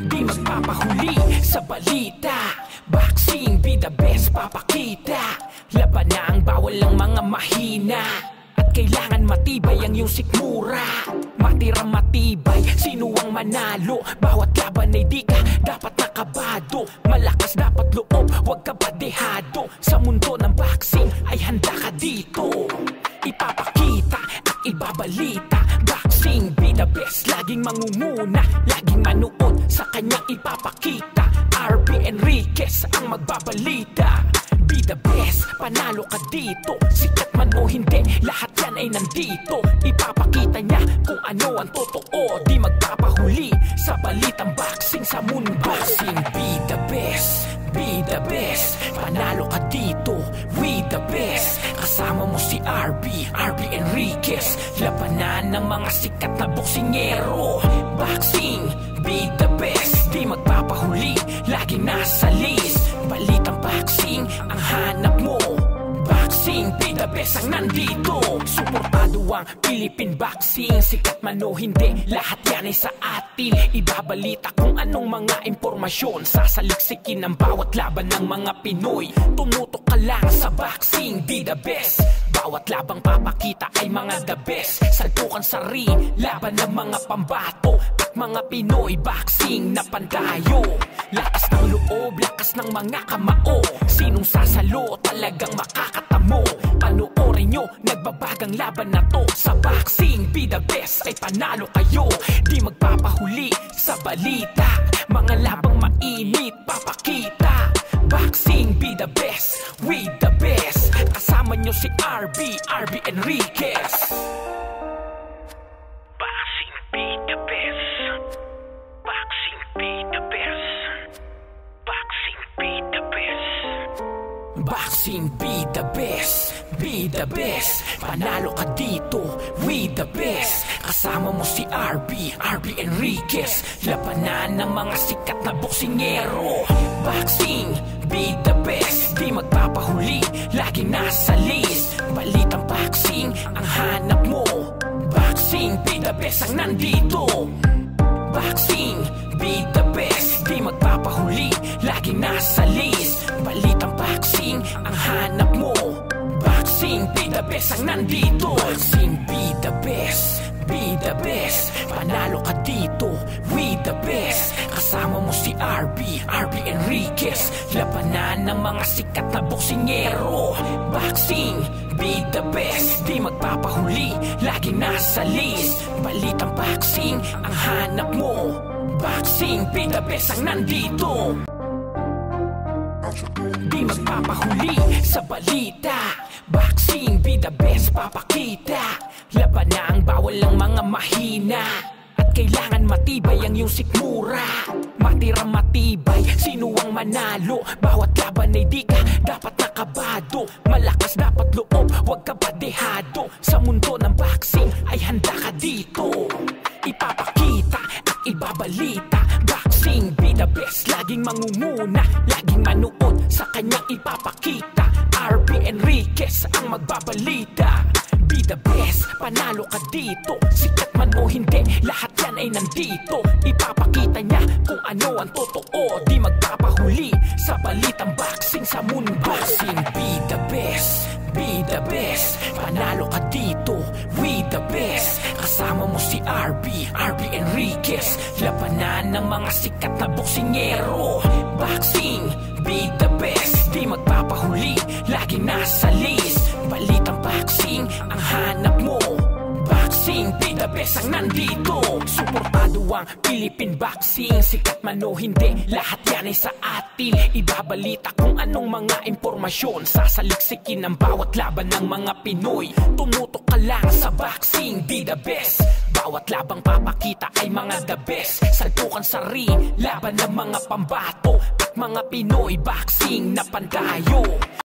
Di magpapahuli sa balita, boxing be the best papakita. Laban na ang bawal ang mga mahina, at kailangan matibay ang iyong sikmura. Matirang matibay, sino ang manalo? Bawat laban ay di ka dapat nakabado. Malakas dapat loob, huwag ka badehado. Sa mundo ng boxing ay handa ka dito. Ipapakita at ibabalita, boxing be the best. Laging mangunguna, laging manood sa kanyang ipapakita. RB Enriquez ang magbabalita. Be the best, panalo ka dito. Sikat man o hindi, lahat yan ay nandito. Ipapakita niya kung ano ang totoo. Di magpapahuli sa balitang boxing sa mundo. Boxing, be the best, be the best. Panalo ka dito, we the best. Kasama mo si RB Enriquez. Labanan ng mga sikat na boksingero. Boxing, be the best. Di magpapahuli, laging nasa list. Balitang boxing ang hanap mo. Boxing, be the best ang nandito. Suportado ang Philippine boxing. Sikat man o hindi, lahat yan ay sa atin. Ibabalita kung anong mga impormasyon. Sasaliksikin ang bawat laban ng mga Pinoy. Tumutok ka lang sa boxing, be the best. Bawat labang papakita ay mga the best. Salpukan sa ring, laban ng mga pambato at mga Pinoy boxing na pandayo. Lakas ng loob, lakas ng mga kamao. Sinong sasalo, talagang makakatamo. Panoorin nyo, nagbabagang laban na to. Sa boxing, be the best, ay panalo kayo. Di magpapahuli sa balita, mga labang mainit papakita. Boxing, be the best, we the best. Kasama nyo si RB Enriquez. Boxing, be the best. Boxing, be the best. Boxing, be the best. Boxing, be the best, be the best. Panalo ka dito, we the best. Kasama mo si RB Enriquez. Labanan ng mga sikat na boksingero. Boxing, be the best. Di magpapahuli, laging nasa list. Balitang boxing ang hanap mo. Boxing, be the best ang nandito. Boxing, be the best. Di magpapahuli, laging nasa list. Balitang boxing ang hanap mo. Boxing, be the best ang nandito. Boxing, be the best, be the best. Panalo ka dito, we the best. Kasama mo si RB Enriquez. Labanan ng mga sikat na boksingero. Boxing, be the best. Di magpapahuli, laging nasa list. Balitang boxing ang hanap mo. Boxing, be the best ang nandito. Di magpapahuli sa balita, boxing, be the best papakita. Laban na ang bawal ang mga mahina, at kailangan matibay ang iyong sikmura. Matirang matibay, sino ang manalo? Bawat laban ay di ka dapat nakabado. Malakas dapat loob, huwag ka badehado. Sa mundo ng boxing ay handa ka dito. Ipapakita at ibabalita, boxing, be the best. Laging mangunguna, laging manood sa kanyang ipapakita. RB Enriquez ang magbabalita. Be the best, panalo ka dito. Sikat man o hindi, lahat yan ay nandito. Ipapakita niya kung ano ang totoo. Di magpapahuli sa balitang boxing sa mundo. Boxing, be the best, be the best. Panalo ka dito, we the best. Kasama mo si RB Enriquez. Labanan ng mga sikat na boksingero. Boxing, be the best. Di magpapahuli, laging nasa list. Balitang boxing ang hanap mo. Boxing, be the best ang nandito. Suportado ang Philippine boxing. Sikat man o hindi, lahat yan ay sa atin. Ibabalita kung anong mga impormasyon. Sasaliksikin ang bawat laban ng mga Pinoy. Tumutok ka lang sa boxing, be the best. Bawat labang papakita ay mga the best. Salpukan sa ring, laban ng mga pambato at mga Pinoy boxing na pandayo.